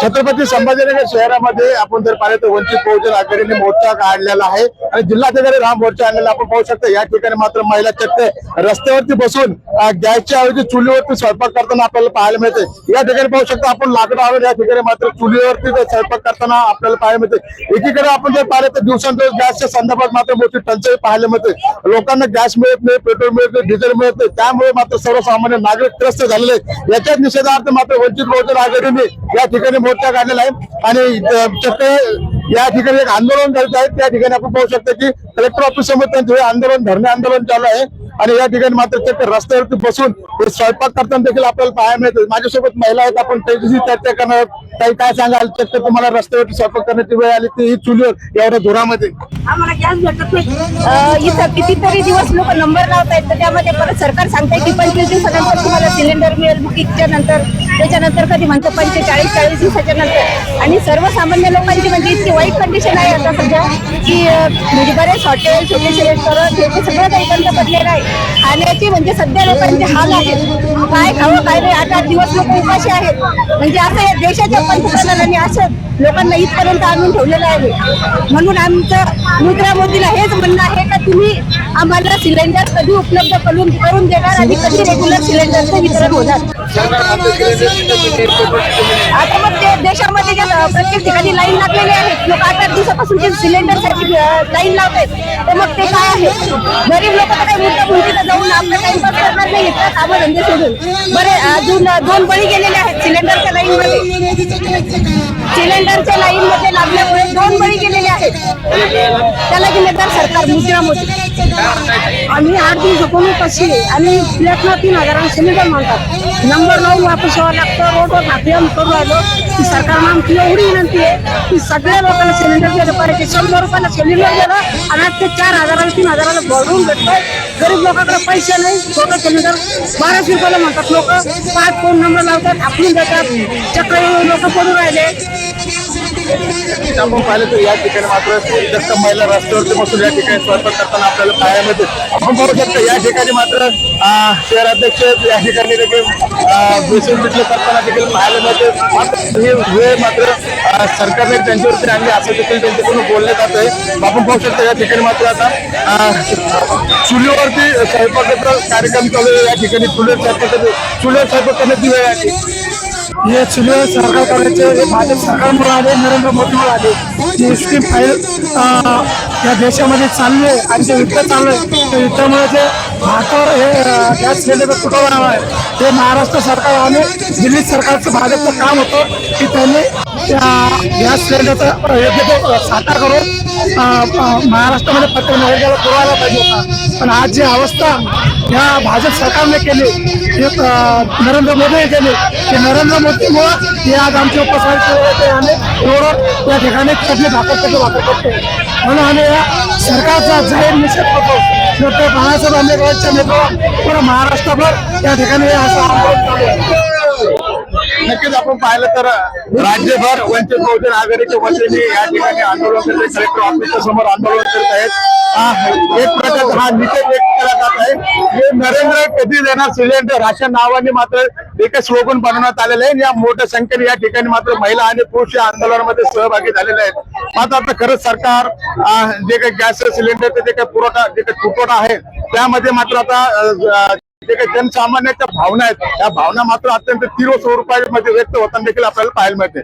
छत्रपती संभाजीनगर शहरामध्ये आपण जर पाहिलं तर वंचित बहुजन आघाडीने मोर्चा काढलेला आहे आणि जिल्हाधिकारी राम मोर्चा आणलेला आपण पाहू शकतो। या ठिकाणी मात्र महिला चक्क रस्त्यावरती बसून गॅसच्या ऐवजी चुलीवरती स्वयंपाक करताना आपल्याला पाहायला मिळते। या ठिकाणी पाहू शकतो आपण लाकडावर, या ठिकाणी मात्र चुलीवरती स्वयंपाक करताना आपल्याला पाहायला मिळते। एकीकडे आपण जर पाहिलं तर दिवसांदिवस गॅसच्या संदर्भात मात्र मोठी टंचाई पाहायला मिळते। लोकांना गॅस मिळत नाही, पेट्रोल मिळत नाही, डिझेल मिळत नाही, त्यामुळे मात्र सर्वसामान्य नागरिक त्रस्त झालेले। याच्याच निषेधार्थ मात्र वंचित बहुजन आघाडीने या ठिकाणी मोर्चा काढलेला आहे आणि चक्क या ठिकाणी एक आंदोलन करत आहेत। त्या ठिकाणी आपण पाहू शकतो की कलेक्टर ऑफिस समोर त्यांचे आंदोलन, धरणे आंदोलन चालू आहे आणि या ठिकाणी मात्र चक्क रस्त्यावरती बसून स्वयंपाक करताना देखील आपल्याला पाहायला मिळते। माझ्यासोबत महिला आहेत, आपण त्यांच्याशी चर्चा करणार। काही काय सांगाल, चक्क तुम्हाला रस्त्यावरती स्वयंपाक करण्याची वेळ आली ती चुलीवर एवढ्या धुरामध्ये? आम्हाला गॅस भेटत नाही। इथं कितीतरी दिवस लोक नंबर लावतायत, तर त्यामध्ये परत सरकार सांगताय की 25 दिवसानंतर तुम्हाला सिलेंडर मिळेल बुकिंगच्या नंतर, त्याच्यानंतर कधी म्हणतं 45-40 दिवसाच्या नंतर। आणि सर्वसामान्य लोकांची म्हणजे इतकी वाईट कंडिशन आहे आता सध्या की म्हणजे बरेच हॉटेल, छोटे रेस्टॉरंट हे सगळं काही बंद पडलेलं आहे। खाण्याची म्हणजे सध्या लोकांचे हाल आहेत, काय खावं काय नाही। 8-8 दिवस लोक उपाशी आहेत। म्हणजे असं या देशाच्या पंतप्रधानांनी असं लोकांना इथपर्यंत आणून ठेवलेलं आहे। म्हणून आमचं मुद्रा मोदीला हेच म्हणणं आहे का तुम्ही आम्हाला सिलेंडर कधी उपलब्ध करून देणार आणि कधी रेग्युलर सिलेंडरचं वितरण होणार। आता मग ते देशामध्ये प्रत्येक ठिकाणी लाईन लागलेली आहे, लोक 8-8 दिवसापासून ते सिलेंडरसाठी लाईन लावत आहेत। तर मग ते काय आहे, गरीब लोक तर काही मुद्दा जाऊन आपला टाइमपास करणार नाही, कामं धंदे सोडून। बरे अजून 2 बळी गेलेले आहेत सिलेंडरच्या लाईन मध्ये, सिलेंडरच्या लाईन मध्ये लागल्यामुळे 2 बळी गेलेले आहेत। त्याला जिम्मेदार सरकार मुद्रा मोदी। आम्ही 8 दिवस झोपून कशी आणि फ्लॅटला 3000 सिलेंडर म्हणतात, नंबर लावून वापस यावं लागतं। रोडवर भाकरी करू राहिलो की सरकारनं आमची एवढी विनंती आहे की सगळ्या लोकांना सिलेंडर दिलं पाहिजे। 100 रुपयाला सिलेंडर दिलं आणि ते 4000-3000 भरून भेटतोय। गरीब लोकांकडे पैसे नाही, छोटं सिलेंडर 1200 रुपयाला म्हणतात लोक। 5 फोन नंबर लावतात, आपली देतात, चक्र लोक पडून राहिले। आपण पाहिलं तर या ठिकाणी मात्र जास्त महिला रस्त्यावरती बसून या ठिकाणी स्वयंपाक करताना आपल्याला पाहायला मिळते। आपण बघू शकतो या ठिकाणी मात्र शहराध्यक्ष या ठिकाणी देखील बेसन पिठलं करताना देखील पाहायला मिळते। मात्र ही वेळ मात्र सरकारने त्यांच्यावरती आणली असं देखील त्यांच्याकडून बोललं जात आहे। आपण पाहू शकतो या ठिकाणी मात्र आता चुलीवरती स्वयंपाकाचा कार्यक्रम चालू आहे। या ठिकाणी चुलीवर स्वयंपाक करण्याची वेळ आली। हे चुलीवर सरकार करायचे हे भाजप सरकारमुळे आले, नरेंद्र मोदीमुळे आले। जी स्कीम या देशामध्ये चालली आहे आणि जे युद्ध चालू आहे, त्या युद्धामुळे जे भारतावर हे गॅस सिलेंडर तुटवणार आहे, ते महाराष्ट्र सरकार आणि दिल्ली सरकारचं भाजपचं काम होतं की त्यांनी त्या गॅस सिलेंडरचा योग्य साकार करून महाराष्ट्रामध्ये प्रत्येक नागरिकाला पुरवायला पाहिजे होता। पण आज जी अवस्था या भाजप सरकारने केली, नरेंद्र मोदीने केली, की नरेंद्र मोदीमुळे हे आज आमचे उपस्थित आम्ही रोडवर या ठिकाणी चटणी भाकर करतो। म्हणून आम्ही या सरकारचा जाहीर निषेध करतो। डॉक्टर बाळासाहेब आंबेडकरांच्या नेतृत्वात पूर्ण महाराष्ट्रभर या ठिकाणी असं आंदोलन चालू आहे। नक्कीच आपण पाहिलं तर राज्यभर वंचित बहुजन आघाडीच्या वतीने या ठिकाणी आंदोलन करते, कलेक्टर ऑफिसच्या समोर आंदोलन करत आहेत। एक प्रकारचा हा निषेध व्यक्त केला जात आहे की नरेंद्र कधी देणार सिलेंडर अशा नावाने मात्र एक स्लोगन बनवण्यात आलेलं आहे। या मोठ्या संख्येने या ठिकाणी मात्र महिला आणि पुरुष या आंदोलनामध्ये सहभागी झालेले आहेत। मात्र आता खरंच सरकार जे काही गॅस सिलेंडरचे जे काही पुरवठा, जे काही तुटवडा आहे, त्यामध्ये मात्र आता जे काही जनसामान्याच्या भावना आहेत, त्या भावना मात्र अत्यंत तीव्र स्वरूपामध्ये व्यक्त होताना देखील आपल्याला पाहायला मिळते।